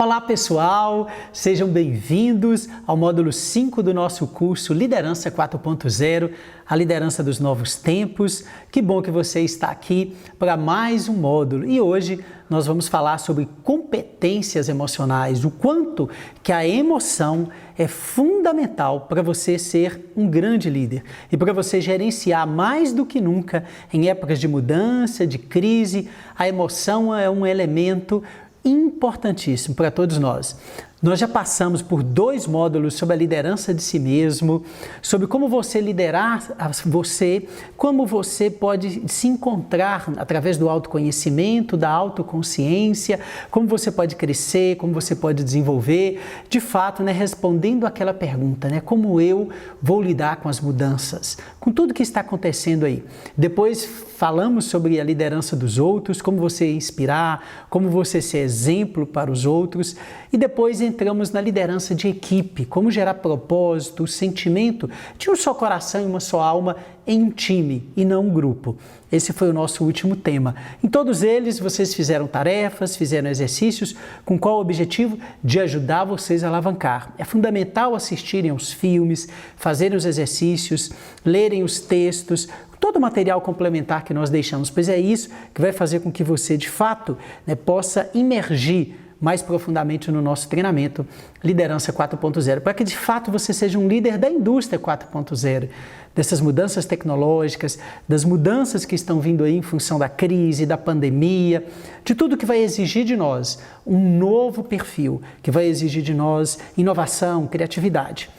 Olá pessoal, sejam bem-vindos ao módulo 5 do nosso curso Liderança 4.0, a liderança dos novos tempos. Que bom que você está aqui para mais um módulo e hoje nós vamos falar sobre competências emocionais, o quanto que a emoção é fundamental para você ser um grande líder e para você gerenciar mais do que nunca em épocas de mudança, de crise. A emoção é um elemento importantíssimo para todos nós. Nós já passamos por 2 módulos sobre a liderança de si mesmo, sobre como você liderar você, como você pode se encontrar através do autoconhecimento, da autoconsciência, como você pode crescer, como você pode desenvolver, de fato, respondendo aquela pergunta, como eu vou lidar com as mudanças, com tudo que está acontecendo aí. Depois falamos sobre a liderança dos outros, como você inspirar, como você ser exemplo para os outros e depois entramos na liderança de equipe, como gerar propósito, sentimento de um só coração e uma só alma em um time e não um grupo. Esse foi o nosso último tema. Em todos eles, vocês fizeram tarefas, fizeram exercícios, com qual objetivo? De ajudar vocês a alavancar. É fundamental assistirem aos filmes, fazerem os exercícios, lerem os textos, todo o material complementar que nós deixamos, pois é isso que vai fazer com que você, de fato, possa imergir mais profundamente no nosso treinamento Liderança 4.0, para que de fato você seja um líder da indústria 4.0, dessas mudanças tecnológicas, das mudanças que estão vindo aí em função da crise, da pandemia, de tudo que vai exigir de nós um novo perfil, que vai exigir de nós inovação, criatividade.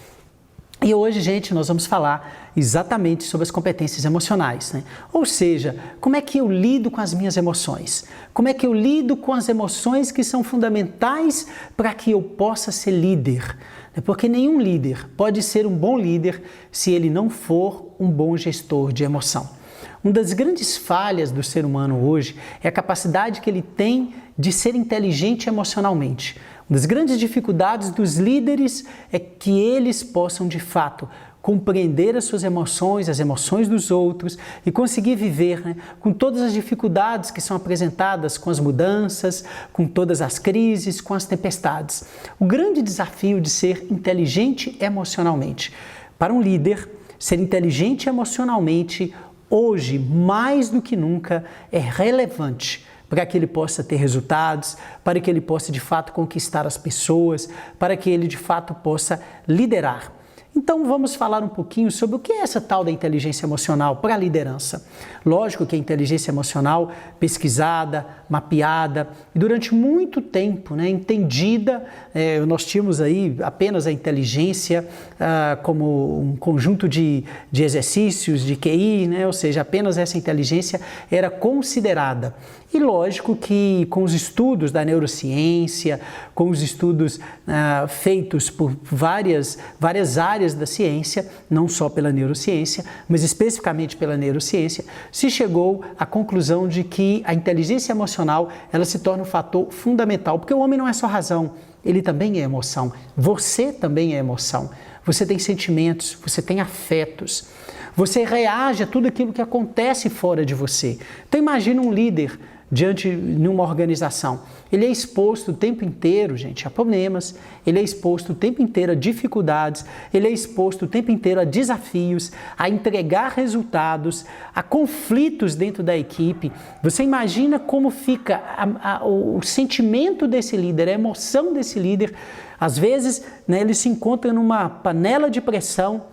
E hoje, gente, nós vamos falar exatamente sobre as competências emocionais, Ou seja, como é que eu lido com as minhas emoções? Como é que eu lido com as emoções que são fundamentais para que eu possa ser líder? Porque nenhum líder pode ser um bom líder se ele não for um bom gestor de emoção. Uma das grandes falhas do ser humano hoje é a capacidade que ele tem de ser inteligente emocionalmente. Uma das grandes dificuldades dos líderes é que eles possam, de fato, compreender as suas emoções, as emoções dos outros e conseguir viver com todas as dificuldades que são apresentadas com as mudanças, com todas as crises, com as tempestades. O grande desafio de ser inteligente emocionalmente. Para um líder, ser inteligente emocionalmente, hoje, mais do que nunca, é relevante para que ele possa ter resultados, para que ele possa de fato conquistar as pessoas, para que ele de fato possa liderar. Então vamos falar um pouquinho sobre o que é essa tal da inteligência emocional para a liderança. Lógico que a inteligência emocional pesquisada, mapeada e durante muito tempo entendida, nós tínhamos aí apenas a inteligência como um conjunto de exercícios, de QI, ou seja, apenas essa inteligência era considerada. E lógico que com os estudos da neurociência, com os estudos feitos por várias áreas da ciência, não só pela neurociência, mas especificamente pela neurociência, se chegou à conclusão de que a inteligência emocional ela se torna um fator fundamental, porque o homem não é só razão, ele também é emoção, você também é emoção, você tem sentimentos, você tem afetos, você reage a tudo aquilo que acontece fora de você. Então imagina um líder diante de uma organização. Ele é exposto o tempo inteiro, gente, a problemas, ele é exposto o tempo inteiro a dificuldades, ele é exposto o tempo inteiro a desafios, a entregar resultados, a conflitos dentro da equipe. Você imagina como fica o sentimento desse líder, a emoção desse líder. Às vezes, ele se encontra numa panela de pressão,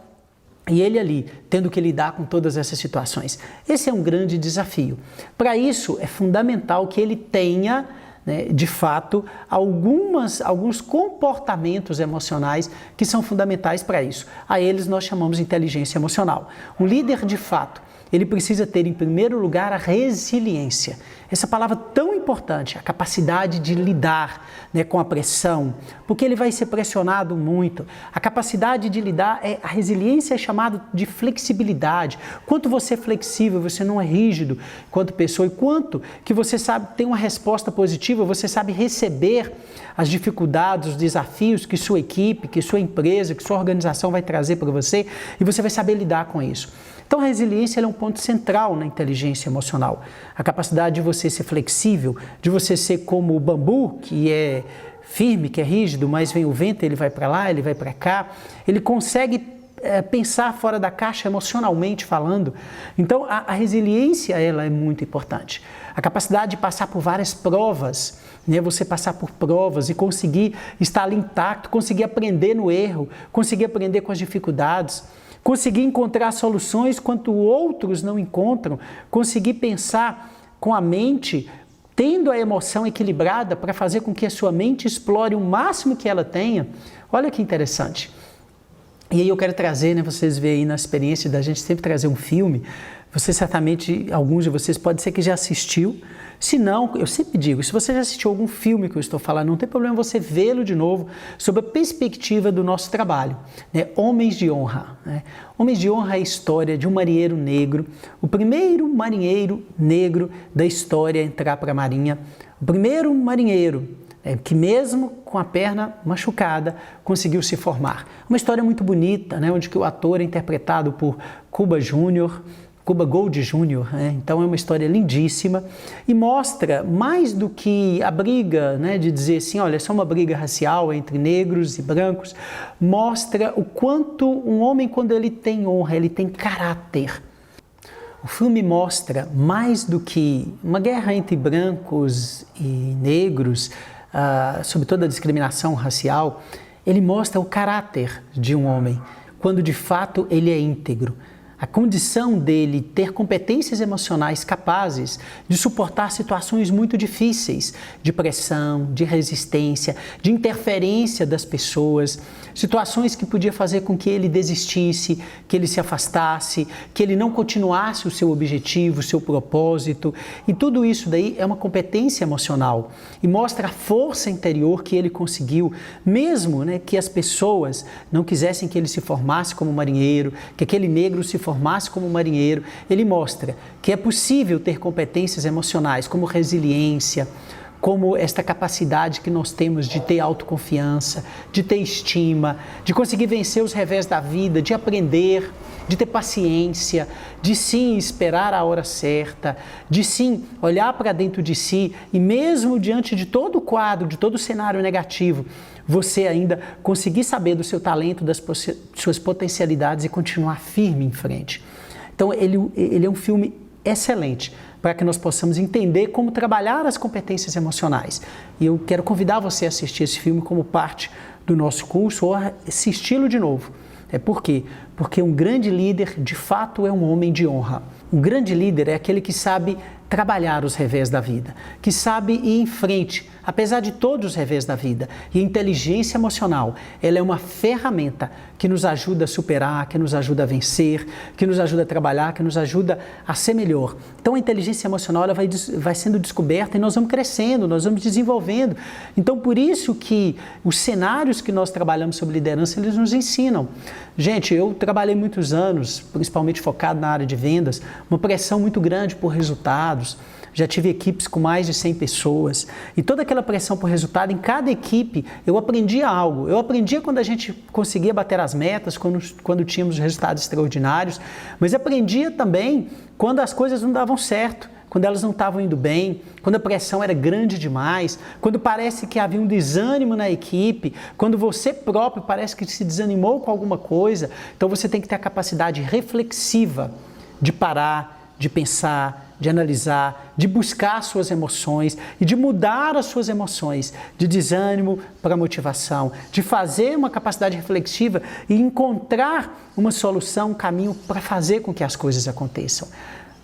e ele ali, tendo que lidar com todas essas situações. Esse é um grande desafio. Para isso, é fundamental que ele tenha, de fato, alguns comportamentos emocionais que são fundamentais para isso. A eles nós chamamos de inteligência emocional. Um líder, de fato, ele precisa ter, em primeiro lugar, a resiliência. Essa palavra tão importante, a capacidade de lidar com a pressão, porque ele vai ser pressionado muito. A capacidade de lidar, a resiliência é chamada de flexibilidade. Quanto você é flexível, você não é rígido quanto pessoa, e quanto que você sabe ter uma resposta positiva, você sabe receber as dificuldades, os desafios que sua equipe, que sua empresa, que sua organização vai trazer para você, e você vai saber lidar com isso. Então a resiliência é um ponto central na inteligência emocional. A capacidade de você ser flexível, de você ser como o bambu, que é firme, que é rígido, mas vem o vento, ele vai para lá, ele vai para cá. Ele consegue pensar fora da caixa emocionalmente falando. Então, a resiliência, ela é muito importante. A capacidade de passar por várias provas, né? Você passar por provas e conseguir estar ali intacto, conseguir aprender no erro, conseguir aprender com as dificuldades, conseguir encontrar soluções quando outros não encontram, conseguir pensar com a mente, tendo a emoção equilibrada para fazer com que a sua mente explore o máximo que ela tenha. Olha que interessante. E aí eu quero trazer, né, vocês veem aí na experiência da gente sempre trazer um filme. Você certamente, alguns de vocês, pode ser que já assistiu. Se não, eu sempre digo, se você já assistiu algum filme que eu estou falando, não tem problema você vê-lo de novo, sob a perspectiva do nosso trabalho, né? Homens de Honra. Né? Homens de Honra é a história de um marinheiro negro, o primeiro marinheiro negro da história a entrar para a marinha, o primeiro marinheiro que mesmo com a perna machucada, conseguiu se formar. Uma história muito bonita, né, onde que o ator é interpretado por Cuba Gooding Jr., né? Então é uma história lindíssima e mostra mais do que a briga, né, de dizer assim, olha, é só uma briga racial entre negros e brancos, mostra o quanto um homem, quando ele tem honra, ele tem caráter. O filme mostra mais do que uma guerra entre brancos e negros, sobre toda a discriminação racial, ele mostra o caráter de um homem, quando de fato ele é íntegro. A condição dele ter competências emocionais capazes de suportar situações muito difíceis, de pressão, de resistência, de interferência das pessoas, situações que podia fazer com que ele desistisse, que ele se afastasse, que ele não continuasse o seu objetivo, o seu propósito. E tudo isso daí é uma competência emocional e mostra a força interior que ele conseguiu, mesmo, né, que as pessoas não quisessem que ele se formasse como marinheiro, que aquele negro se formasse como marinheiro. Ele mostra que é possível ter competências emocionais como resiliência, como esta capacidade que nós temos de ter autoconfiança, de ter estima, de conseguir vencer os revés da vida, de aprender, de ter paciência, de sim esperar a hora certa, de sim olhar para dentro de si e mesmo diante de todo o quadro, de todo o cenário negativo, você ainda conseguir saber do seu talento, das suas potencialidades e continuar firme em frente. Então ele é um filme excelente para que nós possamos entender como trabalhar as competências emocionais. E eu quero convidar você a assistir esse filme como parte do nosso curso ou assisti-lo de novo. Por quê? Porque um grande líder, de fato, é um homem de honra. Um grande líder é aquele que sabe trabalhar os revés da vida, que sabe ir em frente, apesar de todos os revés da vida. E a inteligência emocional, ela é uma ferramenta que nos ajuda a superar, que nos ajuda a vencer, que nos ajuda a trabalhar, que nos ajuda a ser melhor. Então a inteligência emocional ela vai sendo descoberta e nós vamos crescendo, nós vamos desenvolvendo. Então por isso que os cenários que nós trabalhamos sobre liderança, eles nos ensinam. Gente, eu trabalhei muitos anos, principalmente focado na área de vendas, uma pressão muito grande por resultados. Já tive equipes com mais de 100 pessoas e toda aquela pressão por resultado, em cada equipe eu aprendia algo. Eu aprendia quando a gente conseguia bater as metas, quando tínhamos resultados extraordinários, mas aprendia também quando as coisas não davam certo, quando elas não estavam indo bem, quando a pressão era grande demais, quando parece que havia um desânimo na equipe, quando você próprio parece que se desanimou com alguma coisa. Então você tem que ter a capacidade reflexiva de parar, de pensar, de analisar, de buscar suas emoções e de mudar as suas emoções de desânimo para motivação, de fazer uma capacidade reflexiva e encontrar uma solução, um caminho para fazer com que as coisas aconteçam.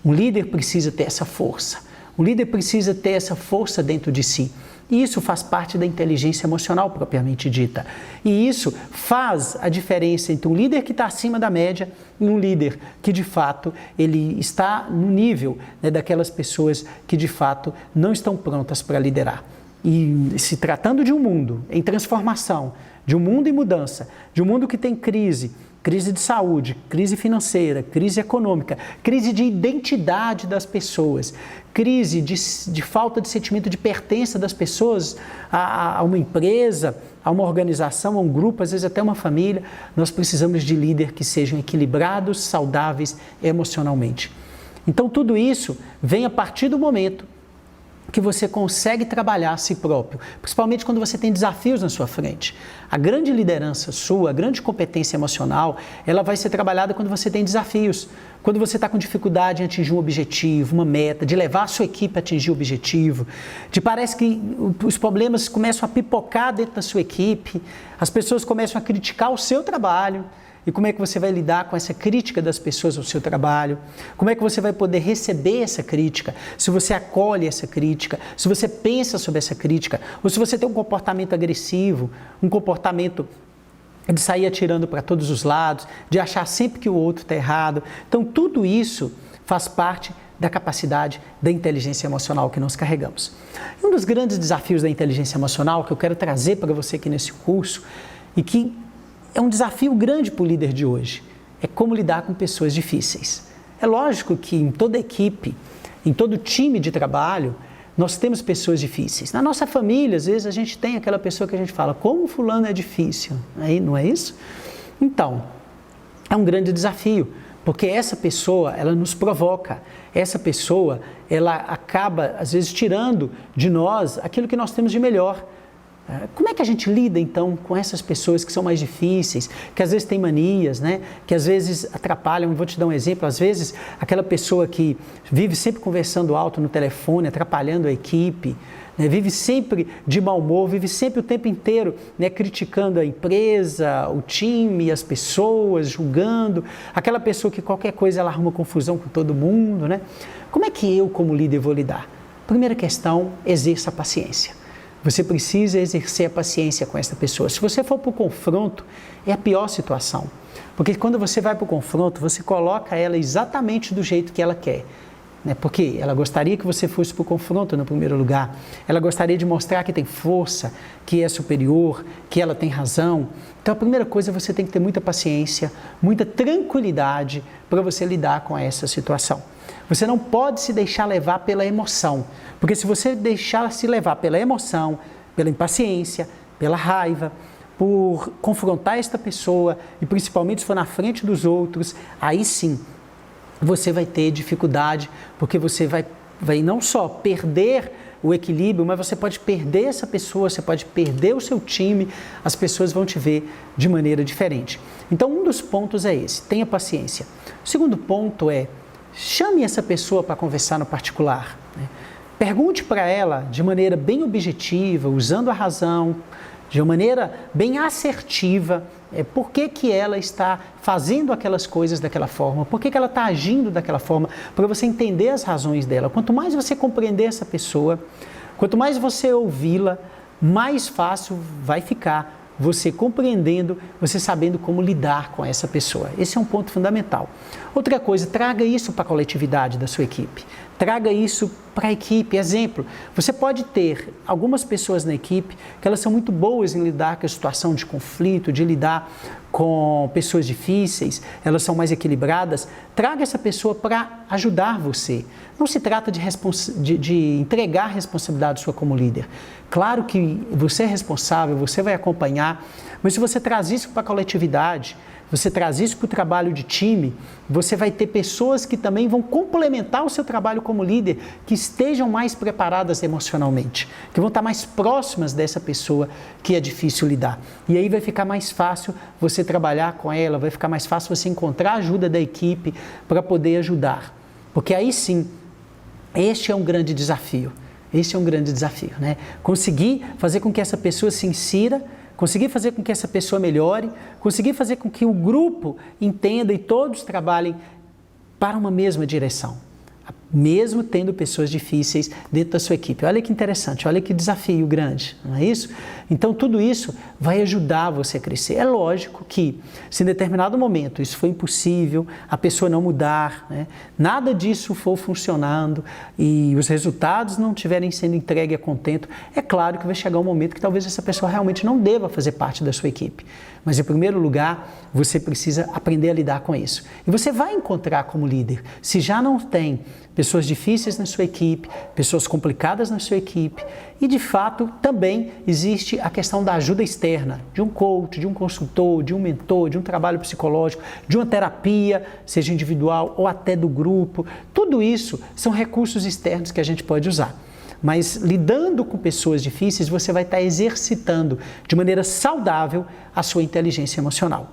Um líder precisa ter essa força, um líder precisa ter essa força dentro de si. E isso faz parte da inteligência emocional propriamente dita. E isso faz a diferença entre um líder que está acima da média e um líder que, de fato, ele está no nível, né, daquelas pessoas que, de fato, não estão prontas para liderar. E se tratando de um mundo em transformação, de um mundo em mudança, de um mundo que tem crise de saúde, crise financeira, crise econômica, crise de identidade das pessoas, crise de falta de sentimento de pertença das pessoas a uma empresa, a uma organização, a um grupo, às vezes até uma família. Nós precisamos de líderes que sejam equilibrados, saudáveis emocionalmente. Então tudo isso vem a partir do momento que você consegue trabalhar a si próprio, principalmente quando você tem desafios na sua frente. A grande liderança sua, a grande competência emocional, ela vai ser trabalhada quando você tem desafios, quando você está com dificuldade em atingir um objetivo, uma meta, de levar a sua equipe a atingir o objetivo, de parece que os problemas começam a pipocar dentro da sua equipe, as pessoas começam a criticar o seu trabalho. E como é que você vai lidar com essa crítica das pessoas ao seu trabalho? Como é que você vai poder receber essa crítica? Se você acolhe essa crítica, se você pensa sobre essa crítica, ou se você tem um comportamento agressivo, um comportamento de sair atirando para todos os lados, de achar sempre que o outro está errado. Então, tudo isso faz parte da capacidade da inteligência emocional que nós carregamos. Um dos grandes desafios da inteligência emocional que eu quero trazer para você aqui nesse curso, e que é um desafio grande para o líder de hoje, é como lidar com pessoas difíceis. É lógico que em toda equipe, em todo time de trabalho, nós temos pessoas difíceis. Na nossa família, às vezes, a gente tem aquela pessoa que a gente fala, como fulano é difícil, não é isso? Então, é um grande desafio, porque essa pessoa, ela nos provoca, essa pessoa, ela acaba, às vezes, tirando de nós aquilo que nós temos de melhor. Como é que a gente lida, então, com essas pessoas que são mais difíceis, que às vezes têm manias, né? Que às vezes atrapalham? Vou te dar um exemplo, às vezes aquela pessoa que vive sempre conversando alto no telefone, atrapalhando a equipe, né? Vive sempre de mau humor, vive sempre o tempo inteiro, né? Criticando a empresa, o time, as pessoas, julgando, aquela pessoa que qualquer coisa ela arruma confusão com todo mundo, né? Como é que eu, como líder, vou lidar? Primeira questão, exerça a paciência. Você precisa exercer a paciência com essa pessoa. Se você for para o confronto, é a pior situação. Porque quando você vai para o confronto, você coloca ela exatamente do jeito que ela quer. Né? Porque ela gostaria que você fosse para o confronto no primeiro lugar. Ela gostaria de mostrar que tem força, que é superior, que ela tem razão. Então a primeira coisa, você tem que ter muita paciência, muita tranquilidade para você lidar com essa situação. Você não pode se deixar levar pela emoção, porque se você deixar se levar pela emoção, pela impaciência, pela raiva, por confrontar esta pessoa, e principalmente se for na frente dos outros, aí sim, você vai ter dificuldade, porque você vai não só perder o equilíbrio, mas você pode perder essa pessoa, você pode perder o seu time, as pessoas vão te ver de maneira diferente. Então, um dos pontos é esse, tenha paciência. O segundo ponto é, chame essa pessoa para conversar no particular. Né? Pergunte para ela de maneira bem objetiva, usando a razão, de uma maneira bem assertiva, por que ela está fazendo aquelas coisas daquela forma, por que ela está agindo daquela forma, para você entender as razões dela. Quanto mais você compreender essa pessoa, quanto mais você ouvi-la, mais fácil vai ficar você compreendendo, você sabendo como lidar com essa pessoa. Esse é um ponto fundamental. Outra coisa, traga isso para a coletividade da sua equipe. Traga isso para a equipe. Exemplo, você pode ter algumas pessoas na equipe que elas são muito boas em lidar com a situação de conflito, de lidar com pessoas difíceis, elas são mais equilibradas. Traga essa pessoa para ajudar você. Não se trata de entregar a responsabilidade sua como líder. Claro que você é responsável, você vai acompanhar, mas se você traz isso para a coletividade, você traz isso para o trabalho de time, você vai ter pessoas que também vão complementar o seu trabalho como líder, que estejam mais preparadas emocionalmente, que vão estar mais próximas dessa pessoa que é difícil lidar. E aí vai ficar mais fácil você trabalhar com ela, vai ficar mais fácil você encontrar a ajuda da equipe para poder ajudar. Porque aí sim, este é um grande desafio. Esse é um grande desafio, né? Conseguir fazer com que essa pessoa se insira, conseguir fazer com que essa pessoa melhore, conseguir fazer com que o grupo entenda e todos trabalhem para uma mesma direção, mesmo tendo pessoas difíceis dentro da sua equipe. Olha que interessante, olha que desafio grande, não é isso? Então tudo isso vai ajudar você a crescer. É lógico que se em determinado momento isso foi impossível, a pessoa não mudar, né? Nada disso for funcionando e os resultados não estiverem sendo entregues a contento, é claro que vai chegar um momento que talvez essa pessoa realmente não deva fazer parte da sua equipe. Mas, em primeiro lugar, você precisa aprender a lidar com isso. E você vai encontrar como líder, se já não tem pessoas difíceis na sua equipe, pessoas complicadas na sua equipe e, de fato, também existe a questão da ajuda externa, de um coach, de um consultor, de um mentor, de um trabalho psicológico, de uma terapia, seja individual ou até do grupo. Tudo isso são recursos externos que a gente pode usar. Mas lidando com pessoas difíceis, você vai estar exercitando de maneira saudável a sua inteligência emocional.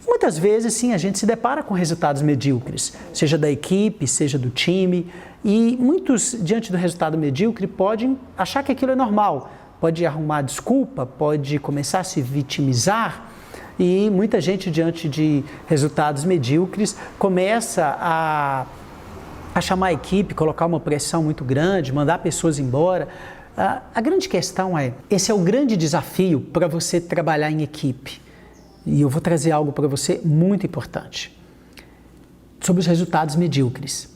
Muitas vezes, sim, a gente se depara com resultados medíocres, seja da equipe, seja do time, e muitos, diante do resultado medíocre, podem achar que aquilo é normal, pode arrumar desculpa, pode começar a se vitimizar, e muita gente, diante de resultados medíocres, começa a chamar a equipe, colocar uma pressão muito grande, mandar pessoas embora. A grande questão é, esse é o grande desafio para você trabalhar em equipe. E eu vou trazer algo para você muito importante, sobre os resultados medíocres.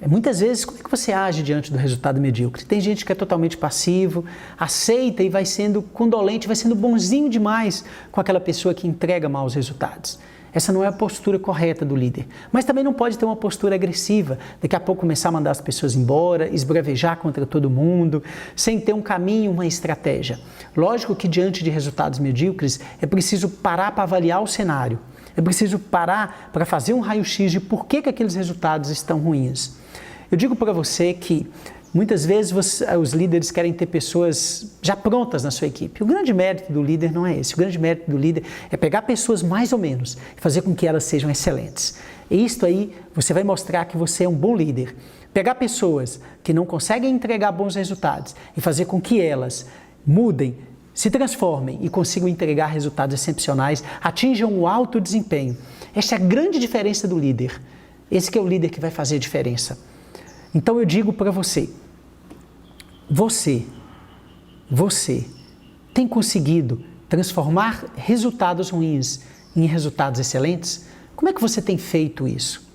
Muitas vezes, como é que você age diante do resultado medíocre? Tem gente que é totalmente passivo, aceita e vai sendo condolente, vai sendo bonzinho demais com aquela pessoa que entrega maus resultados. Essa não é a postura correta do líder, mas também não pode ter uma postura agressiva, daqui a pouco começar a mandar as pessoas embora, esbravejar contra todo mundo, sem ter um caminho, uma estratégia. Lógico que diante de resultados medíocres é preciso parar para avaliar o cenário, é preciso parar para fazer um raio-x de por que aqueles resultados estão ruins. Eu digo para você que muitas vezes os líderes querem ter pessoas já prontas na sua equipe. O grande mérito do líder não é esse. O grande mérito do líder é pegar pessoas mais ou menos e fazer com que elas sejam excelentes. E isto aí, você vai mostrar que você é um bom líder. Pegar pessoas que não conseguem entregar bons resultados e fazer com que elas mudem, se transformem e consigam entregar resultados excepcionais, atinjam um alto desempenho. Esta é a grande diferença do líder. Esse que é o líder que vai fazer a diferença. Então eu digo para você, você tem conseguido transformar resultados ruins em resultados excelentes? Como é que você tem feito isso?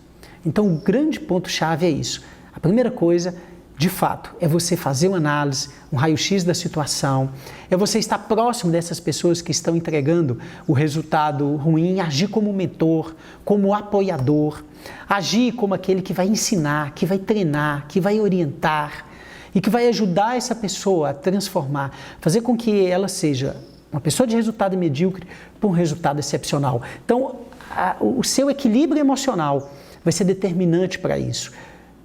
Então o grande ponto-chave é isso. A primeira coisa, de fato, é você fazer uma análise, um raio-x da situação, é você estar próximo dessas pessoas que estão entregando o resultado ruim, agir como mentor, como apoiador, agir como aquele que vai ensinar, que vai treinar, que vai orientar e que vai ajudar essa pessoa a transformar, fazer com que ela seja uma pessoa de resultado medíocre para um resultado excepcional. Então, o seu equilíbrio emocional vai ser determinante para isso,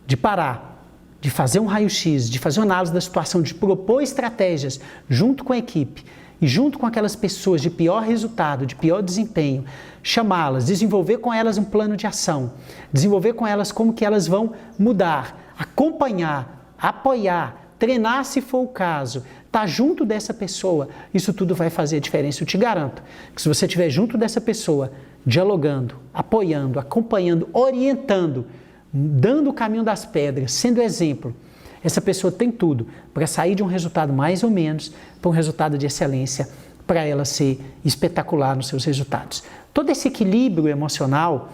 de parar, de fazer um raio-x, de fazer uma análise da situação, de propor estratégias junto com a equipe e junto com aquelas pessoas de pior resultado, de pior desempenho, chamá-las, desenvolver com elas um plano de ação, desenvolver com elas como que elas vão mudar, acompanhar, apoiar, treinar se for o caso, estar junto dessa pessoa, isso tudo vai fazer a diferença. Eu te garanto que se você estiver junto dessa pessoa, dialogando, apoiando, acompanhando, orientando, dando o caminho das pedras, sendo exemplo, essa pessoa tem tudo para sair de um resultado mais ou menos para um resultado de excelência, para ela ser espetacular nos seus resultados. Todo esse equilíbrio emocional,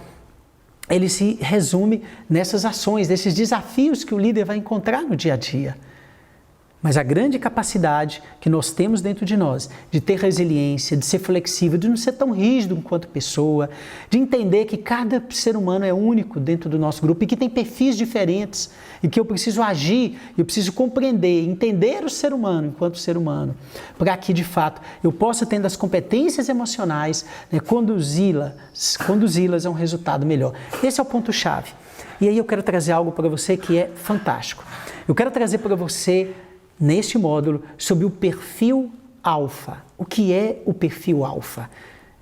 ele se resume nessas ações, nesses desafios que o líder vai encontrar no dia a dia. Mas a grande capacidade que nós temos dentro de nós, de ter resiliência, de ser flexível, de não ser tão rígido enquanto pessoa, de entender que cada ser humano é único dentro do nosso grupo e que tem perfis diferentes e que eu preciso agir, eu preciso compreender, entender o ser humano enquanto ser humano, para que de fato eu possa, tendo as competências emocionais, conduzi-las a um resultado melhor. Esse é o ponto-chave. E aí eu quero trazer algo para você que é fantástico. Eu quero trazer para você neste módulo sobre o perfil alfa. O que é o perfil alfa?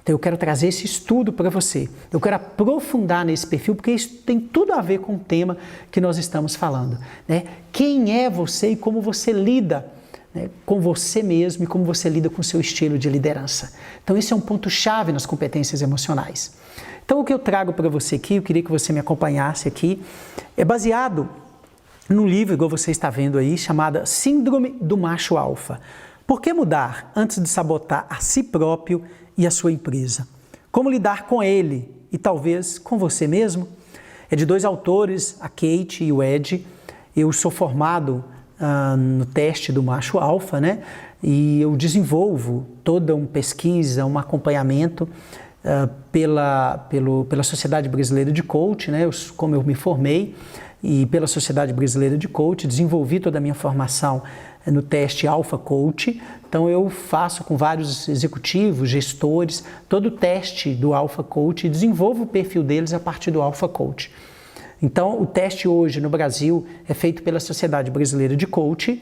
Então eu quero trazer esse estudo para você. Eu quero aprofundar nesse perfil porque isso tem tudo a ver com o tema que nós estamos falando, né? Quem é você e como você lida, né, com você mesmo e como você lida com o seu estilo de liderança. Então esse é um ponto-chave nas competências emocionais. Então o que eu trago para você aqui, eu queria que você me acompanhasse aqui, é baseado num livro, igual você está vendo aí, chamada Síndrome do Macho Alfa. Por que mudar antes de sabotar a si próprio e a sua empresa? Como lidar com ele e talvez com você mesmo? É de dois autores, a Kate e o Ed. Eu sou formado no teste do Macho Alfa, né? E eu desenvolvo toda uma pesquisa, um acompanhamento pela Sociedade Brasileira de Coach, né? Como eu me formei, e pela Sociedade Brasileira de Coach, desenvolvi toda a minha formação no teste Alpha Coach. Então eu faço com vários executivos, gestores, todo o teste do Alpha Coach e desenvolvo o perfil deles a partir do Alpha Coach. Então o teste hoje no Brasil é feito pela Sociedade Brasileira de Coach.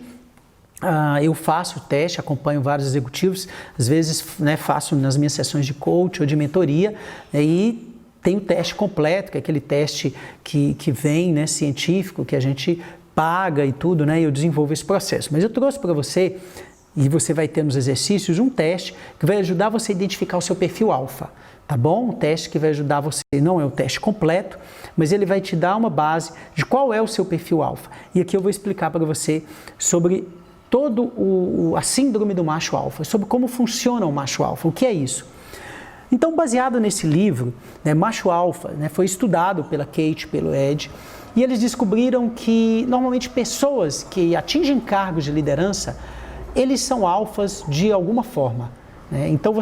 Eu faço o teste, acompanho vários executivos, às vezes faço nas minhas sessões de coach ou de mentoria, e tem o teste completo, que é aquele teste que vem, científico, que a gente paga e tudo, e eu desenvolvo esse processo. Mas eu trouxe para você, e você vai ter nos exercícios, um teste que vai ajudar você a identificar o seu perfil alfa, tá bom? Um teste que vai ajudar você, não é o teste completo, mas ele vai te dar uma base de qual é o seu perfil alfa. E aqui eu vou explicar para você sobre a síndrome do macho alfa, sobre como funciona o macho alfa, o que é isso. Então, baseado nesse livro, Macho Alfa, foi estudado pela Kate, pelo Ed, e eles descobriram que, normalmente, pessoas que atingem cargos de liderança, eles são alfas de alguma forma. Então,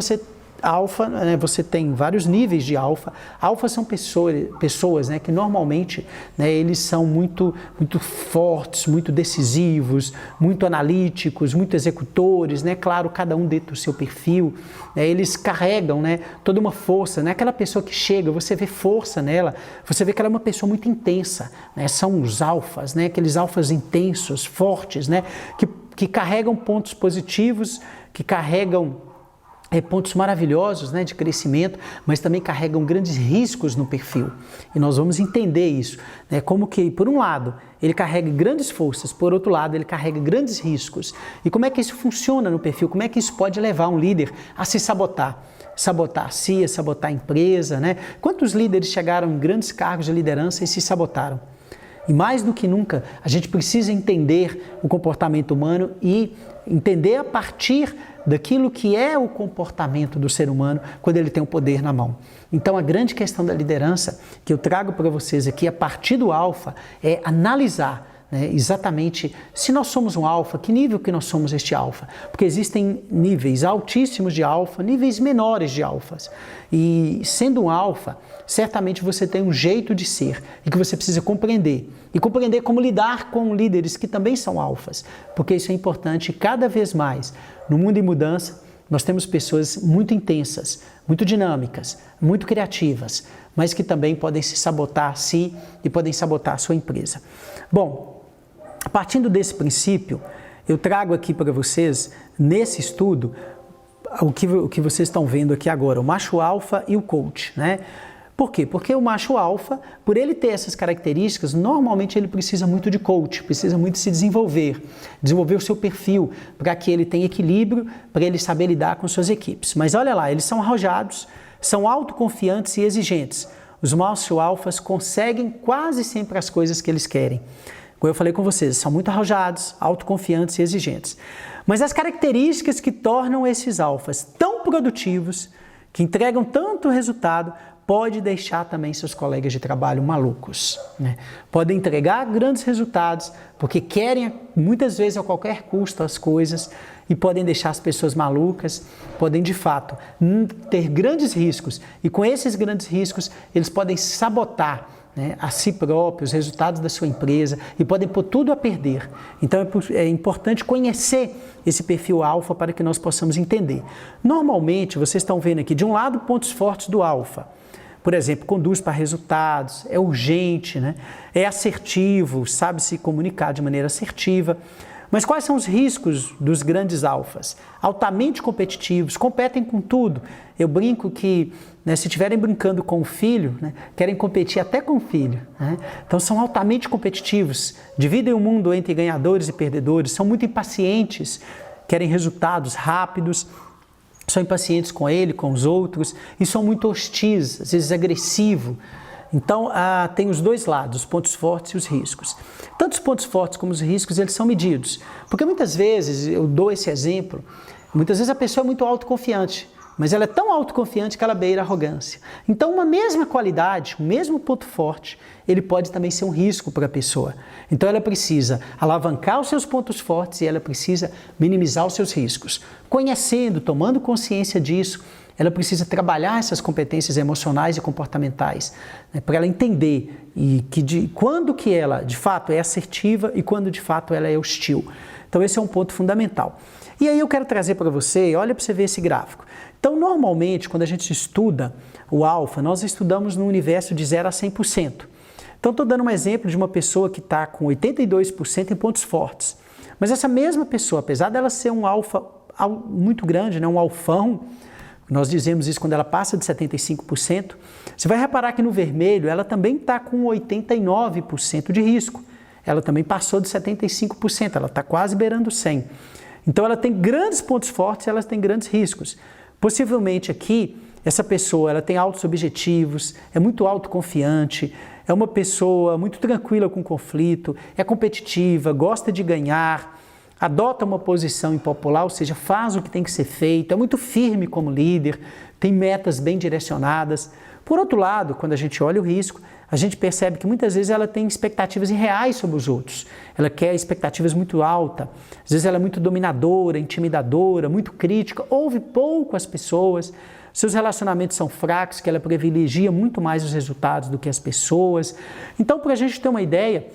alfa, você tem vários níveis de alfa. Alfa são pessoas que normalmente eles são muito fortes, muito decisivos, muito analíticos, muito executores, claro, cada um dentro do seu perfil. Eles carregam toda uma força, aquela pessoa que chega, você vê força nela, você vê que ela é uma pessoa muito intensa, são os alfas, aqueles alfas intensos, fortes, que carregam pontos positivos, que carregam pontos maravilhosos de crescimento, mas também carregam grandes riscos no perfil. E nós vamos entender isso, como que, por um lado, ele carrega grandes forças, por outro lado, ele carrega grandes riscos. E como é que isso funciona no perfil? Como é que isso pode levar um líder a se sabotar? Sabotar a si, sabotar a empresa, Quantos líderes chegaram em grandes cargos de liderança e se sabotaram? E mais do que nunca, a gente precisa entender o comportamento humano e entender a partir daquilo que é o comportamento do ser humano quando ele tem o poder na mão. Então, a grande questão da liderança que eu trago para vocês aqui a partir do alfa é analisar exatamente se nós somos um alfa, que nível que nós somos este alfa. Porque existem níveis altíssimos de alfa, níveis menores de alfas. E sendo um alfa, certamente você tem um jeito de ser e que você precisa compreender. E compreender como lidar com líderes que também são alfas. Porque isso é importante cada vez mais. No mundo em mudança, nós temos pessoas muito intensas, muito dinâmicas, muito criativas, mas que também podem se sabotar a si e podem sabotar a sua empresa. Bom, partindo desse princípio, eu trago aqui para vocês, nesse estudo, o que vocês estão vendo aqui agora, o macho alfa e o coach, Por quê? Porque o macho alfa, por ele ter essas características, normalmente ele precisa muito de coach, precisa muito se desenvolver o seu perfil, para que ele tenha equilíbrio, para ele saber lidar com suas equipes. Mas olha lá, eles são arrojados, são autoconfiantes e exigentes. Os macho alfas conseguem quase sempre as coisas que eles querem. Como eu falei com vocês, são muito arrojados, autoconfiantes e exigentes. Mas as características que tornam esses alfas tão produtivos, que entregam tanto resultado, pode deixar também seus colegas de trabalho malucos. Podem entregar grandes resultados, porque querem muitas vezes a qualquer custo as coisas, e podem deixar as pessoas malucas, podem de fato ter grandes riscos, e com esses grandes riscos eles podem sabotar a si próprios, os resultados da sua empresa, e podem pôr tudo a perder. Então é importante conhecer esse perfil alfa para que nós possamos entender. Normalmente, vocês estão vendo aqui, de um lado, pontos fortes do alfa. Por exemplo, conduz para resultados, é urgente, é assertivo, sabe se comunicar de maneira assertiva. Mas quais são os riscos dos grandes alfas? Altamente competitivos, competem com tudo. Eu brinco que, se estiverem brincando com o filho, querem competir até com o filho. Então são altamente competitivos, dividem o mundo entre ganhadores e perdedores, são muito impacientes, querem resultados rápidos, são impacientes com ele, com os outros, e são muito hostis, às vezes agressivos. Então, tem os dois lados, os pontos fortes e os riscos. Tanto os pontos fortes como os riscos, eles são medidos. Porque muitas vezes, eu dou esse exemplo, muitas vezes a pessoa é muito autoconfiante, mas ela é tão autoconfiante que ela beira a arrogância. Então, uma mesma qualidade, o mesmo ponto forte, ele pode também ser um risco para a pessoa. Então, ela precisa alavancar os seus pontos fortes e ela precisa minimizar os seus riscos. Conhecendo, tomando consciência disso, ela precisa trabalhar essas competências emocionais e comportamentais, né, para ela entender quando que ela, de fato, é assertiva e quando, de fato, ela é hostil. Então, esse é um ponto fundamental. E aí eu quero trazer para você, olha para você ver esse gráfico. Então, normalmente, quando a gente estuda o alfa, nós estudamos no universo de 0 a 100%. Então, estou dando um exemplo de uma pessoa que está com 82% em pontos fortes. Mas essa mesma pessoa, apesar dela ser um alfa muito grande, né, um alfão, nós dizemos isso quando ela passa de 75%, você vai reparar que no vermelho ela também está com 89% de risco. Ela também passou de 75%, ela está quase beirando 100%. Então ela tem grandes pontos fortes, ela tem grandes riscos. Possivelmente aqui, essa pessoa ela tem altos objetivos, é muito autoconfiante, é uma pessoa muito tranquila com conflito, é competitiva, gosta de ganhar, adota uma posição impopular, ou seja, faz o que tem que ser feito, é muito firme como líder, tem metas bem direcionadas. Por outro lado, quando a gente olha o risco, a gente percebe que muitas vezes ela tem expectativas irreais sobre os outros. Ela quer expectativas muito altas, às vezes ela é muito dominadora, intimidadora, muito crítica, ouve pouco as pessoas, seus relacionamentos são fracos, que ela privilegia muito mais os resultados do que as pessoas. Então, para a gente ter uma ideia,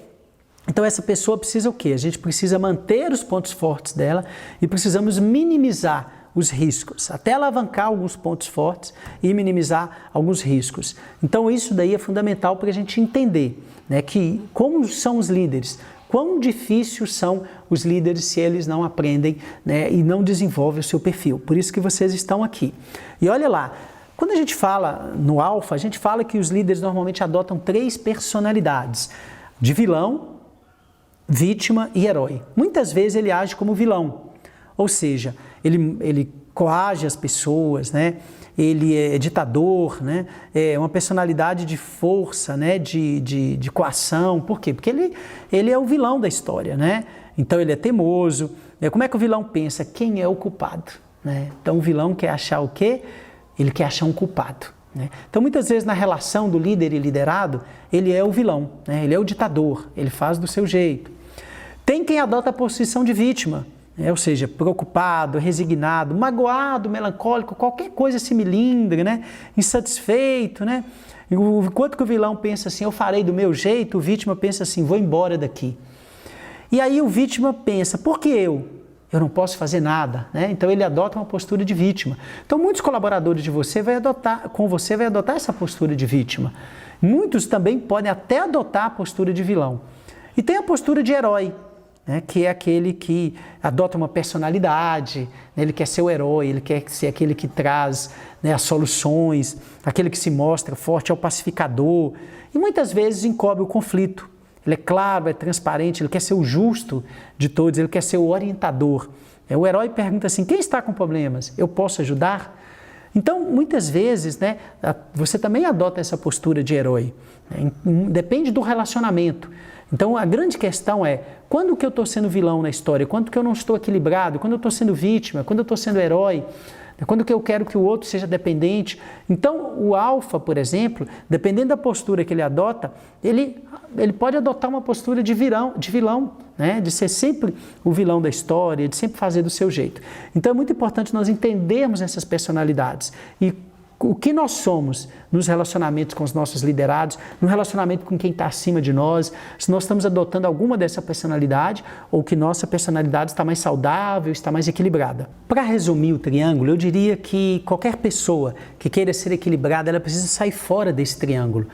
então essa pessoa precisa o quê? A gente precisa manter os pontos fortes dela e precisamos minimizar os riscos, até alavancar alguns pontos fortes e minimizar alguns riscos. Então isso daí é fundamental para a gente entender, né, que como são os líderes, quão difíceis são os líderes se eles não aprendem, né, e não desenvolvem o seu perfil. Por isso que vocês estão aqui. E olha lá, quando a gente fala no alfa, a gente fala que os líderes normalmente adotam 3 personalidades, de vilão, vítima e herói. Muitas vezes ele age como vilão, ou seja, ele coage as pessoas, né? Ele é ditador, né? É uma personalidade de força, né? de coação. Por quê? Porque ele é o vilão da história, né? Então ele é teimoso. Como é que o vilão pensa? Quem é o culpado? Né? Então o vilão quer achar o quê? Ele quer achar um culpado. Né? Então muitas vezes na relação do líder e liderado, ele é o vilão, né? Ele é o ditador, ele faz do seu jeito. Tem quem adota a posição de vítima, ou seja, preocupado, resignado, magoado, melancólico, qualquer coisa se melindre, né? Insatisfeito, né? Enquanto que o vilão pensa assim, eu farei do meu jeito, o vítima pensa assim, vou embora daqui. E aí o vítima pensa, por que eu? Eu não posso fazer nada, né? Então ele adota uma postura de vítima. Então muitos colaboradores de você vai adotar essa postura de vítima. Muitos também podem até adotar a postura de vilão. E tem a postura de herói, né, que é aquele que adota uma personalidade, né, ele quer ser o herói, ele quer ser aquele que traz, né, as soluções, aquele que se mostra forte, é o pacificador, e muitas vezes encobre o conflito. Ele é claro, é transparente, ele quer ser o justo de todos, ele quer ser o orientador. O herói pergunta assim, quem está com problemas? Eu posso ajudar? Então, muitas vezes, né, você também adota essa postura de herói, né, depende do relacionamento. Então, a grande questão é, quando que eu estou sendo vilão na história? Quando que eu não estou equilibrado? Quando eu estou sendo vítima? Quando eu estou sendo herói? Quando que eu quero que o outro seja dependente? Então, o alfa, por exemplo, dependendo da postura que ele adota, ele pode adotar uma postura de vilão, né? De ser sempre o vilão da história, de sempre fazer do seu jeito. Então, é muito importante nós entendermos essas personalidades e o que nós somos nos relacionamentos com os nossos liderados, no relacionamento com quem está acima de nós, se nós estamos adotando alguma dessa personalidade ou que nossa personalidade está mais saudável, está mais equilibrada. Para resumir o triângulo, eu diria que qualquer pessoa que queira ser equilibrada, ela precisa sair fora desse triângulo.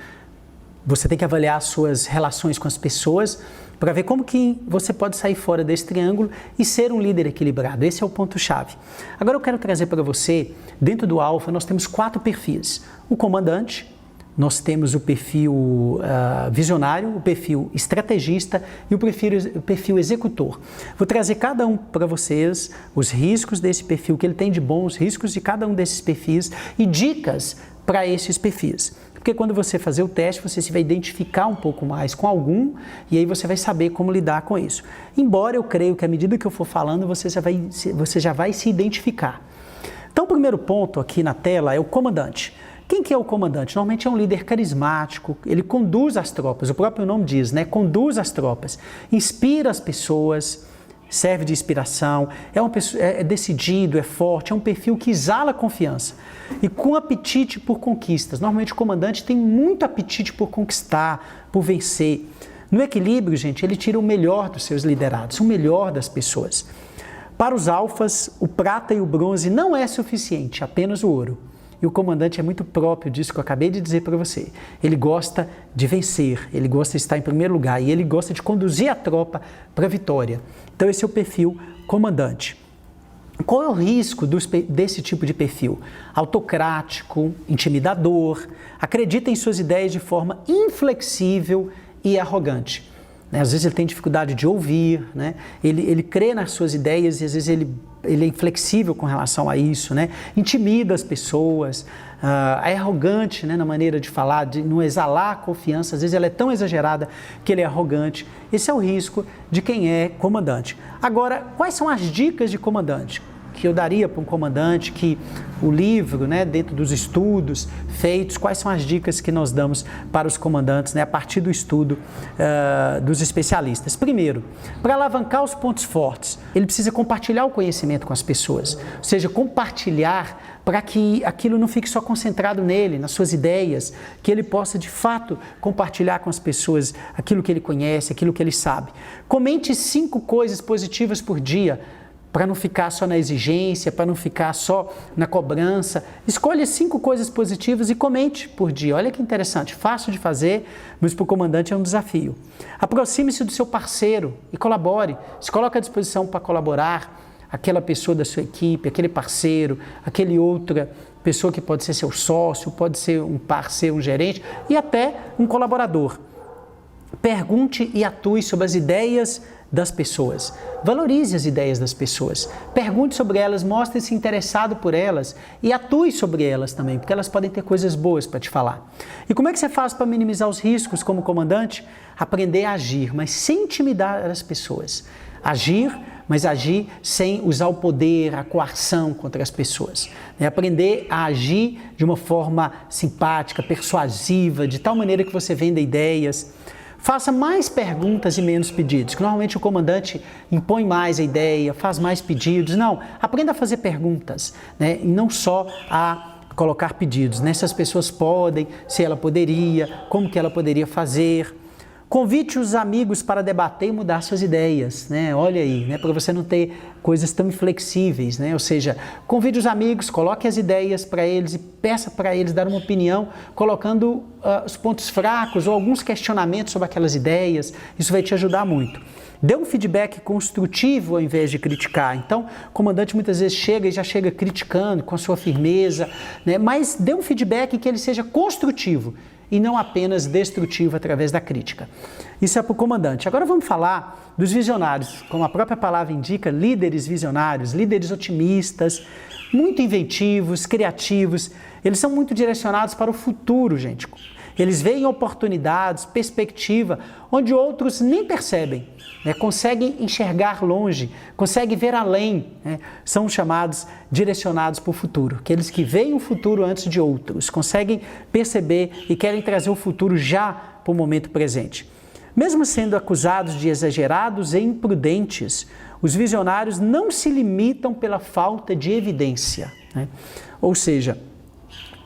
Você tem que avaliar as suas relações com as pessoas para ver como que você pode sair fora desse triângulo e ser um líder equilibrado. Esse é o ponto-chave. Agora eu quero trazer para você, dentro do alfa, nós temos 4 perfis. O comandante, nós temos o perfil visionário, o perfil estrategista e o perfil executor. Vou trazer cada um para vocês, os riscos desse perfil, que ele tem de bom, os riscos de cada um desses perfis e dicas para esses perfis. Porque quando você fazer o teste, você se vai identificar um pouco mais com algum e aí você vai saber como lidar com isso. Embora eu creio que à medida que eu for falando, você já vai se identificar. Então o primeiro ponto aqui na tela é o comandante. Quem que é o comandante? Normalmente é um líder carismático, ele conduz as tropas, o próprio nome diz, né? Conduz as tropas, inspira as pessoas, serve de inspiração, é decidido, é forte, é um perfil que exala confiança e com apetite por conquistas. Normalmente o comandante tem muito apetite por conquistar, por vencer. No equilíbrio, gente, ele tira o melhor dos seus liderados, o melhor das pessoas. Para os alfas, o prata e o bronze não é suficiente, apenas o ouro. E o comandante é muito próprio disso que eu acabei de dizer para você. Ele gosta de vencer, ele gosta de estar em primeiro lugar e ele gosta de conduzir a tropa para a vitória. Então esse é o perfil comandante. Qual é o risco desse tipo de perfil? Autocrático, intimidador, acredita em suas ideias de forma inflexível e arrogante. Às vezes ele tem dificuldade de ouvir, né? Ele crê nas suas ideias e às vezes ele é inflexível com relação a isso, né? Intimida as pessoas, é arrogante, né, na maneira de falar, de não exalar confiança. Às vezes ela é tão exagerada que ele é arrogante. Esse é o risco de quem é comandante. Agora, quais são as dicas de comandante que eu daria para um comandante, que o livro, né, dentro dos estudos feitos, quais são as dicas que nós damos para os comandantes, né, a partir do estudo dos especialistas? Primeiro, para alavancar os pontos fortes, ele precisa compartilhar o conhecimento com as pessoas, ou seja, compartilhar para que aquilo não fique só concentrado nele, nas suas ideias, que ele possa de fato compartilhar com as pessoas aquilo que ele conhece, aquilo que ele sabe. Comente 5 coisas positivas por dia, para não ficar só na exigência, para não ficar só na cobrança. Escolha 5 coisas positivas e comente por dia. Olha que interessante, fácil de fazer, mas para o comandante é um desafio. Aproxime-se do seu parceiro e colabore. Se coloque à disposição para colaborar, aquela pessoa da sua equipe, aquele parceiro, aquele outra pessoa que pode ser seu sócio, pode ser um parceiro, um gerente e até um colaborador. Pergunte e atue sobre as ideias das pessoas. Valorize as ideias das pessoas. Pergunte sobre elas, mostre-se interessado por elas e atue sobre elas também, porque elas podem ter coisas boas para te falar. E como é que você faz para minimizar os riscos como comandante? Aprender a agir, mas sem intimidar as pessoas. Agir, mas agir sem usar o poder, a coação contra as pessoas. Aprender a agir de uma forma simpática, persuasiva, de tal maneira que você venda ideias. Faça mais perguntas e menos pedidos, que normalmente o comandante impõe mais a ideia, faz mais pedidos. Não, aprenda a fazer perguntas, né? E não só a colocar pedidos, né? Se as pessoas podem, se ela poderia, como que ela poderia fazer. Convite os amigos para debater e mudar suas ideias, né? Olha aí, né? Para você não ter coisas tão inflexíveis, né? Ou seja, convide os amigos, coloque as ideias para eles e peça para eles dar uma opinião, colocando os pontos fracos ou alguns questionamentos sobre aquelas ideias. Isso vai te ajudar muito. Dê um feedback construtivo ao invés de criticar. Então, o comandante muitas vezes chega e já chega criticando com a sua firmeza, né? Mas dê um feedback que ele seja construtivo e não apenas destrutivo através da crítica. Isso é para o comandante. Agora vamos falar dos visionários, como a própria palavra indica, líderes visionários, líderes otimistas, muito inventivos, criativos. Eles são muito direcionados para o futuro, gente. Eles veem oportunidades, perspectiva, onde outros nem percebem, né? Conseguem enxergar longe, conseguem ver além, né? São chamados direcionados para o futuro, aqueles que veem o futuro antes de outros, conseguem perceber e querem trazer o futuro já para o momento presente. Mesmo sendo acusados de exagerados e imprudentes, os visionários não se limitam pela falta de evidência, né? Ou seja,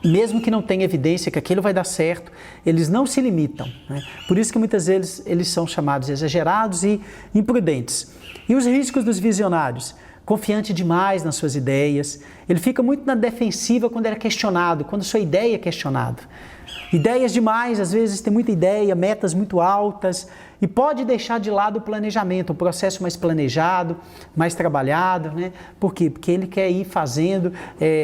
mesmo que não tenha evidência que aquilo vai dar certo, eles não se limitam, né? Por isso que muitas vezes eles são chamados exagerados e imprudentes. E os riscos dos visionários? Confiante demais nas suas ideias, ele fica muito na defensiva quando ele é questionado, quando sua ideia é questionada. Ideias demais, às vezes tem muita ideia, metas muito altas e pode deixar de lado o planejamento, um processo mais planejado, mais trabalhado, né? Por quê? Porque ele quer ir fazendo,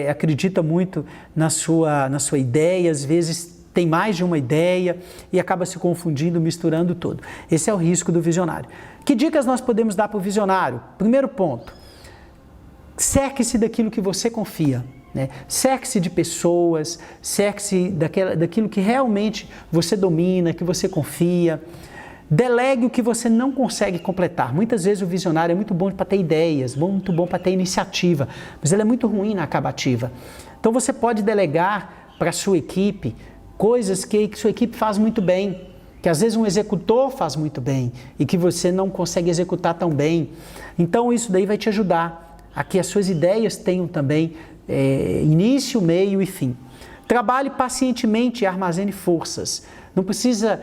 acredita muito na sua ideia, às vezes tem mais de uma ideia e acaba se confundindo, misturando tudo. Esse é o risco do visionário. Que dicas nós podemos dar para o visionário? Primeiro ponto, cerque-se daquilo que você confia. Né? Cerque-se de pessoas, cerque-se daquilo que realmente você domina, que você confia. Delegue o que você não consegue completar. Muitas vezes o visionário é muito bom para ter ideias, muito bom para ter iniciativa, mas ele é muito ruim na acabativa. Então você pode delegar para a sua equipe coisas que sua equipe faz muito bem. que às vezes um executor faz muito bem e que você não consegue executar tão bem. Então isso daí vai te ajudar a que as suas ideias tenham também início, meio e fim. Trabalhe pacientemente e armazene forças. Não precisa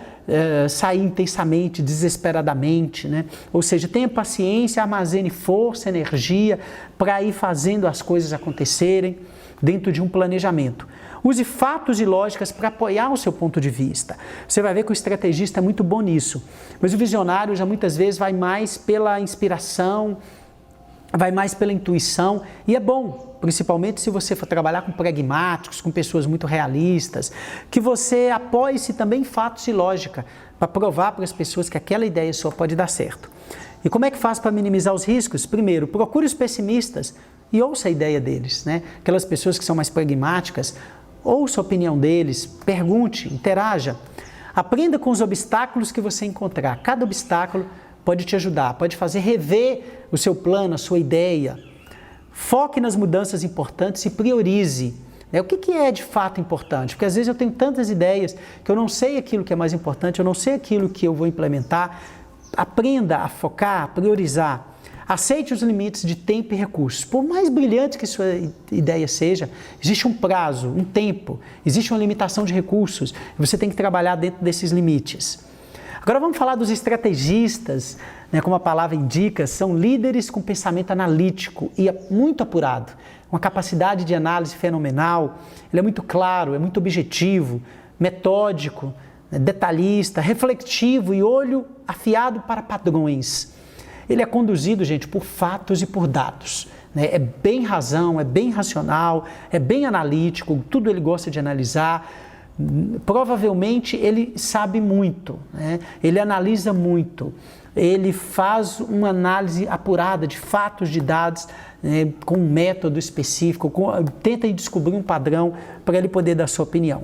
sair intensamente, desesperadamente, né? Ou seja, tenha paciência, armazene força, energia para ir fazendo as coisas acontecerem dentro de um planejamento. Use fatos e lógicas para apoiar o seu ponto de vista. Você vai ver que o estrategista é muito bom nisso, mas o visionário já muitas vezes vai mais pela inspiração, vai mais pela intuição, e é bom, principalmente se você for trabalhar com pragmáticos, com pessoas muito realistas, que você apoie-se também em fatos e lógica, para provar para as pessoas que aquela ideia sua pode dar certo. E como é que faz para minimizar os riscos? Primeiro, procure os pessimistas e ouça a ideia deles, né? Aquelas pessoas que são mais pragmáticas, ouça a opinião deles, pergunte, interaja. Aprenda com os obstáculos que você encontrar. Cada obstáculo pode te ajudar, pode fazer rever o seu plano, a sua ideia. Foque nas mudanças importantes e priorize. O que é de fato importante? Porque às vezes eu tenho tantas ideias que eu não sei aquilo que é mais importante, eu não sei aquilo que eu vou implementar. Aprenda a focar, a priorizar. Aceite os limites de tempo e recursos. Por mais brilhante que sua ideia seja, existe um prazo, um tempo, existe uma limitação de recursos e você tem que trabalhar dentro desses limites. Agora vamos falar dos estrategistas, né? Como a palavra indica, são líderes com pensamento analítico e muito apurado, uma capacidade de análise fenomenal. Ele é muito claro, é muito objetivo, metódico, detalhista, reflexivo e olho afiado para padrões. Ele é conduzido, gente, por fatos e por dados, né? É bem razão, é bem racional, é bem analítico, tudo ele gosta de analisar. Provavelmente ele sabe muito, né? Ele analisa muito, ele faz uma análise apurada de fatos, de dados, né? Com um método específico, tenta descobrir um padrão para ele poder dar sua opinião.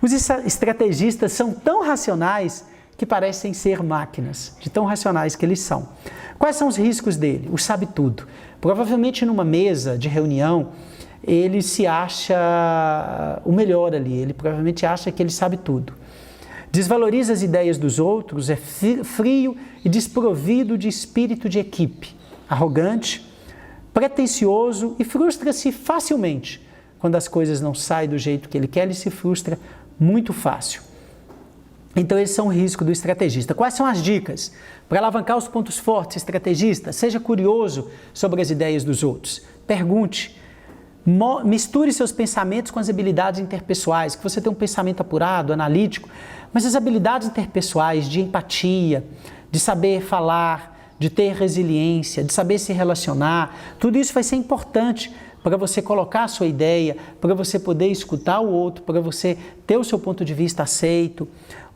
Os estrategistas são tão racionais que parecem ser máquinas, de tão racionais que eles são. Quais são os riscos dele? O sabe tudo. Provavelmente numa mesa de reunião, ele se acha o melhor ali, ele provavelmente acha que ele sabe tudo. Desvaloriza as ideias dos outros, é frio e desprovido de espírito de equipe, arrogante, pretensioso e frustra-se facilmente. Quando as coisas não saem do jeito que ele quer, ele se frustra muito fácil. Então, esses são o risco do estrategista. Quais são as dicas? Para alavancar os pontos fortes, estrategista, seja curioso sobre as ideias dos outros. Pergunte. Misture seus pensamentos com as habilidades interpessoais, que você tem um pensamento apurado, analítico, mas as habilidades interpessoais de empatia, de saber falar, de ter resiliência, de saber se relacionar, tudo isso vai ser importante para você colocar a sua ideia, para você poder escutar o outro, para você ter o seu ponto de vista aceito.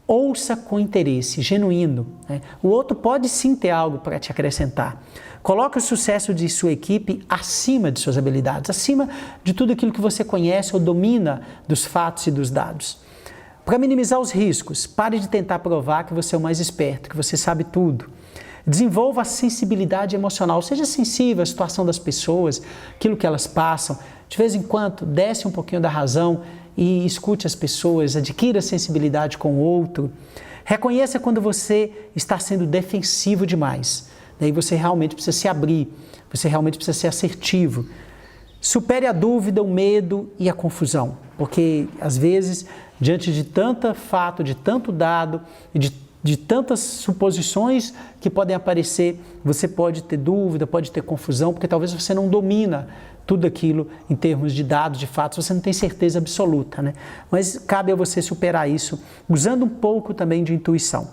Ouça com interesse, genuíno, né? O outro pode sim ter algo para te acrescentar. Coloque o sucesso de sua equipe acima de suas habilidades, acima de tudo aquilo que você conhece ou domina dos fatos e dos dados. Para minimizar os riscos, pare de tentar provar que você é o mais esperto, que você sabe tudo. Desenvolva a sensibilidade emocional, seja sensível à situação das pessoas, aquilo que elas passam. De vez em quando, desce um pouquinho da razão e escute as pessoas, adquira sensibilidade com o outro. Reconheça quando você está sendo defensivo demais. Daí você realmente precisa se abrir, você realmente precisa ser assertivo. Supere a dúvida, o medo e a confusão, porque às vezes, diante de tanto fato, de tanto dado e de tantas suposições que podem aparecer, você pode ter dúvida, pode ter confusão, porque talvez você não domina tudo aquilo em termos de dados, de fatos, você não tem certeza absoluta, né? Mas cabe a você superar isso, usando um pouco também de intuição.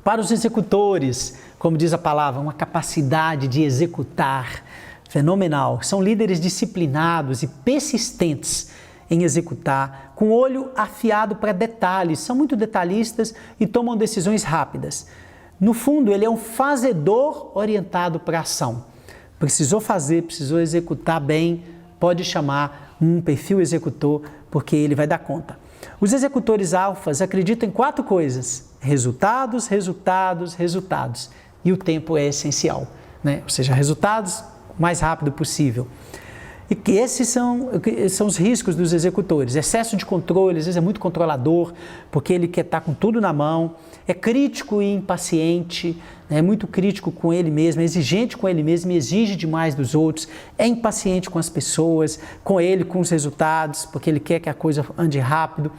Para os executores, como diz a palavra, uma capacidade de executar fenomenal. São líderes disciplinados e persistentes em executar, com olho afiado para detalhes, são muito detalhistas e tomam decisões rápidas. No fundo, ele é um fazedor orientado para a ação. Precisou fazer, precisou executar bem, pode chamar um perfil executor, porque ele vai dar conta. Os executores alfas acreditam em 4 coisas: resultados, resultados, resultados. E o tempo é essencial, né? Ou seja, resultados o mais rápido possível. E que esses são os riscos dos executores. Excesso de controle, às vezes é muito controlador, porque ele quer estar com tudo na mão, é crítico e impaciente, é muito crítico com ele mesmo, é exigente com ele mesmo, exige demais dos outros, é impaciente com as pessoas, com ele, com os resultados, porque ele quer que a coisa ande rápido.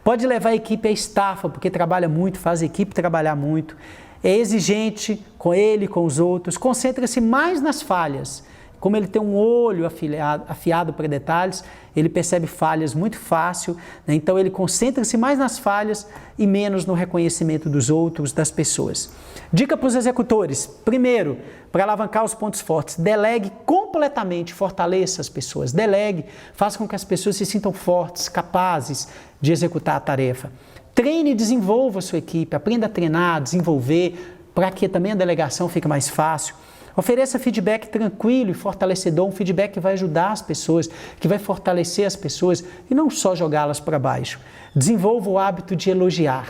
Pode levar a equipe à estafa, porque trabalha muito, faz a equipe trabalhar muito. É exigente com ele, com os outros, concentra-se mais nas falhas. Como ele tem um olho afiado para detalhes, ele percebe falhas muito fácil, né? Então ele concentra-se mais nas falhas e menos no reconhecimento dos outros, das pessoas. Dica para os executores: primeiro, para alavancar os pontos fortes, delegue completamente, fortaleça as pessoas, delegue, faça com que as pessoas se sintam fortes, capazes de executar a tarefa. Treine e desenvolva a sua equipe, aprenda a treinar, desenvolver, para que também a delegação fique mais fácil. Ofereça feedback tranquilo e fortalecedor, um feedback que vai ajudar as pessoas, que vai fortalecer as pessoas e não só jogá-las para baixo. Desenvolva o hábito de elogiar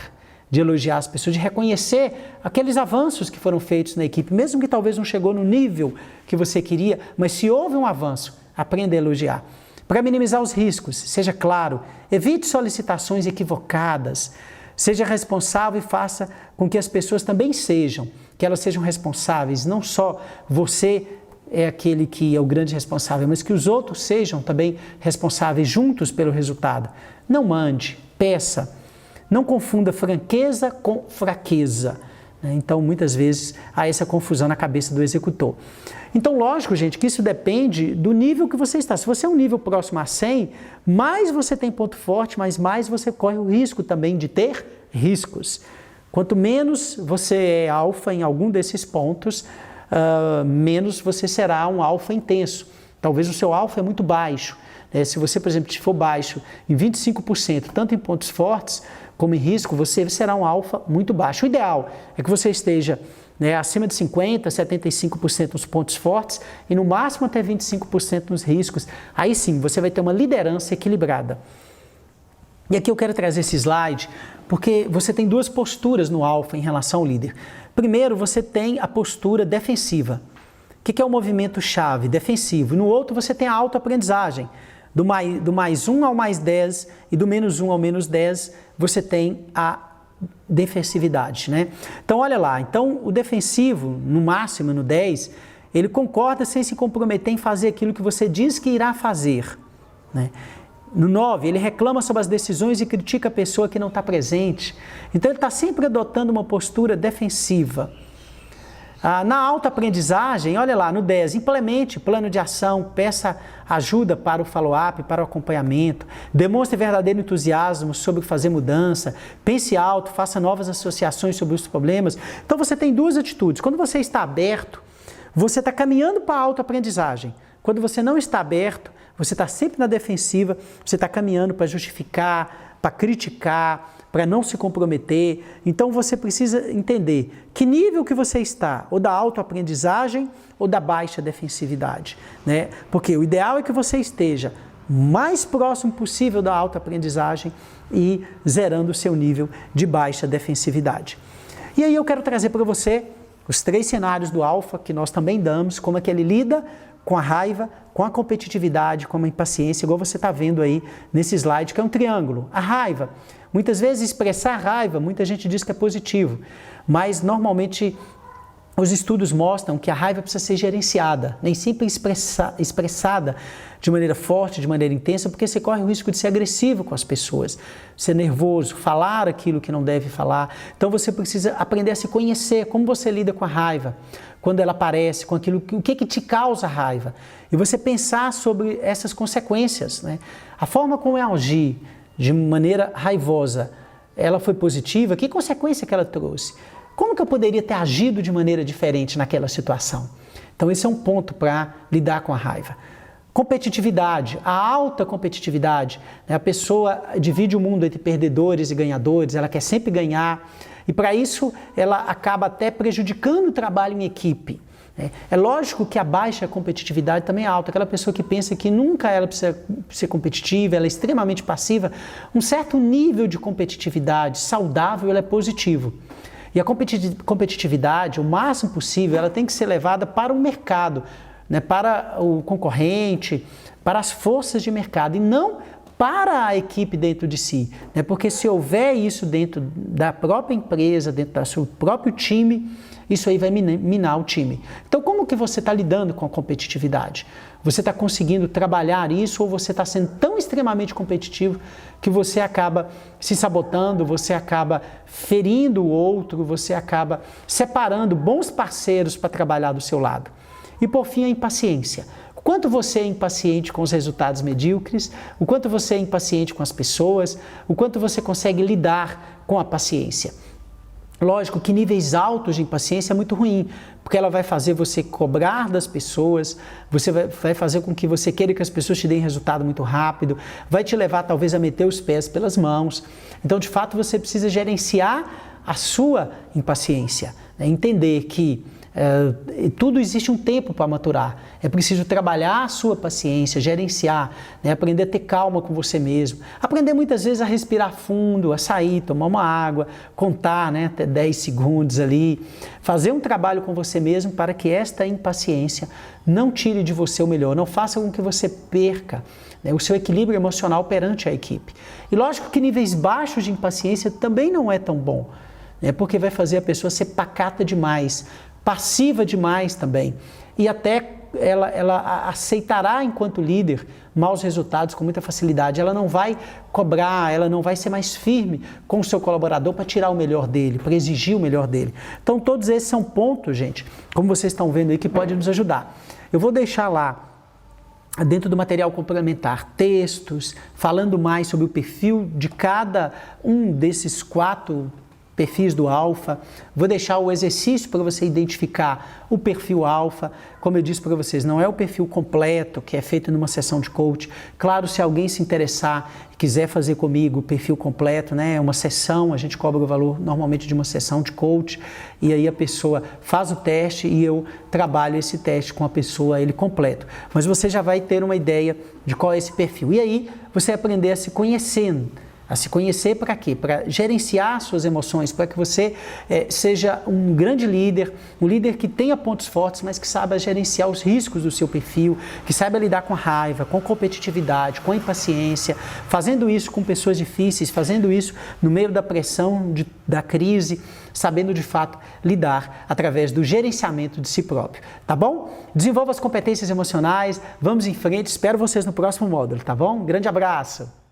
as pessoas, de reconhecer aqueles avanços que foram feitos na equipe, mesmo que talvez não chegou no nível que você queria, mas se houve um avanço, aprenda a elogiar. Para minimizar os riscos, seja claro, evite solicitações equivocadas, seja responsável e faça com que as pessoas também sejam, que elas sejam responsáveis, não só você é aquele que é o grande responsável, mas que os outros sejam também responsáveis juntos pelo resultado. Não mande, peça, não confunda franqueza com fraqueza. Então, muitas vezes, há essa confusão na cabeça do executor. Então, lógico, gente, que isso depende do nível que você está. Se você é um nível próximo a 100, mais você tem ponto forte, mas mais você corre o risco também de ter riscos. Quanto menos você é alfa em algum desses pontos, menos você será um alfa intenso. Talvez o seu alfa é muito baixo. Se você, por exemplo, for baixo em 25%, tanto em pontos fortes como em risco, você será um alfa muito baixo. O ideal é que você esteja acima de 50%, 75% nos pontos fortes e no máximo até 25% nos riscos. Aí sim, você vai ter uma liderança equilibrada. E aqui eu quero trazer esse slide porque você tem duas posturas no alfa em relação ao líder. Primeiro, você tem a postura defensiva. O que é o movimento chave? Defensivo. No outro, você tem a autoaprendizagem. Do mais 1 ao mais 10 e do menos 1 ao menos 10, você tem a defensividade, né? Então, olha lá. Então, o defensivo, no máximo, no 10, ele concorda sem se comprometer em fazer aquilo que você diz que irá fazer, né? No 9, ele reclama sobre as decisões e critica a pessoa que não está presente. Então, ele está sempre adotando uma postura defensiva. Na autoaprendizagem, olha lá, no 10, implemente plano de ação, peça ajuda para o follow-up, para o acompanhamento, demonstre verdadeiro entusiasmo sobre fazer mudança, pense alto, faça novas associações sobre os problemas. Então, você tem duas atitudes. Quando você está aberto, você está caminhando para a autoaprendizagem. Quando você não está aberto, você está sempre na defensiva, você está caminhando para justificar, para criticar, para não se comprometer. Então você precisa entender que nível que você está, ou da autoaprendizagem ou da baixa defensividade, né? Porque o ideal é que você esteja mais próximo possível da autoaprendizagem e zerando o seu nível de baixa defensividade. E aí eu quero trazer para você os 3 cenários do alfa que nós também damos, como é que ele lida com a raiva, com a competitividade, com a impaciência, igual você está vendo aí nesse slide, que é um triângulo. A raiva, muitas vezes expressar raiva, muita gente diz que é positivo, mas normalmente os estudos mostram que a raiva precisa ser gerenciada, nem sempre expressada de maneira forte, de maneira intensa, porque você corre o risco de ser agressivo com as pessoas, ser nervoso, falar aquilo que não deve falar. Então você precisa aprender a se conhecer, como você lida com a raiva, quando ela aparece, com aquilo, o que te causa raiva. E você pensar sobre essas consequências, né? A forma como eu agi de maneira raivosa, ela foi positiva? Que consequência que ela trouxe? Como que eu poderia ter agido de maneira diferente naquela situação? Então esse é um ponto para lidar com a raiva. Competitividade, a alta competitividade, né? A pessoa divide o mundo entre perdedores e ganhadores, ela quer sempre ganhar, e para isso ela acaba até prejudicando o trabalho em equipe. É lógico que a baixa competitividade também é alta, aquela pessoa que pensa que nunca ela precisa ser competitiva, ela é extremamente passiva, um certo nível de competitividade saudável ela é positivo. E a competitividade, o máximo possível, ela tem que ser levada para o mercado, né, para o concorrente, para as forças de mercado e não para a equipe dentro de si, né? Porque se houver isso dentro da própria empresa, dentro do seu próprio time, isso aí vai minar o time. Então, como que você está lidando com a competitividade? Você está conseguindo trabalhar isso ou você está sendo tão extremamente competitivo que você acaba se sabotando, você acaba ferindo o outro, você acaba separando bons parceiros para trabalhar do seu lado? E por fim, a impaciência. O quanto você é impaciente com os resultados medíocres, o quanto você é impaciente com as pessoas, o quanto você consegue lidar com a paciência. Lógico que níveis altos de impaciência é muito ruim, porque ela vai fazer você cobrar das pessoas, você vai fazer com que você queira que as pessoas te deem resultado muito rápido, vai te levar talvez a meter os pés pelas mãos. Então, de fato, você precisa gerenciar a sua impaciência, né? Entender que tudo existe um tempo para maturar. É preciso trabalhar a sua paciência, gerenciar, né? Aprender a ter calma com você mesmo. Aprender muitas vezes a respirar fundo, a sair, tomar uma água, contar, né, até 10 segundos ali. Fazer um trabalho com você mesmo para que esta impaciência não tire de você o melhor, não faça com que você perca, né, o seu equilíbrio emocional perante a equipe. E lógico que níveis baixos de impaciência também não é tão bom, né, porque vai fazer a pessoa ser pacata demais, passiva demais também, e até ela aceitará enquanto líder maus resultados com muita facilidade. Ela não vai cobrar, ela não vai ser mais firme com o seu colaborador para tirar o melhor dele, para exigir o melhor dele. Então todos esses são pontos, gente, como vocês estão vendo aí, que podem nos ajudar. Eu vou deixar lá dentro do material complementar textos falando mais sobre o perfil de cada um desses 4 perfis do alfa. Vou deixar o exercício para você identificar o perfil alfa. Como eu disse para vocês, não é o perfil completo que é feito numa sessão de coach. Claro, se alguém se interessar e quiser fazer comigo o perfil completo, né, uma sessão, a gente cobra o valor normalmente de uma sessão de coach, e aí a pessoa faz o teste e eu trabalho esse teste com a pessoa, ele completo. Mas você já vai ter uma ideia de qual é esse perfil. E aí você aprender a se conhecendo. A se conhecer para quê? Para gerenciar suas emoções, para que você seja um grande líder, um líder que tenha pontos fortes, mas que saiba gerenciar os riscos do seu perfil, que saiba lidar com a raiva, com competitividade, com impaciência, fazendo isso com pessoas difíceis, fazendo isso no meio da pressão, da crise, sabendo de fato lidar através do gerenciamento de si próprio, tá bom? Desenvolva as competências emocionais, vamos em frente, espero vocês no próximo módulo, tá bom? Grande abraço!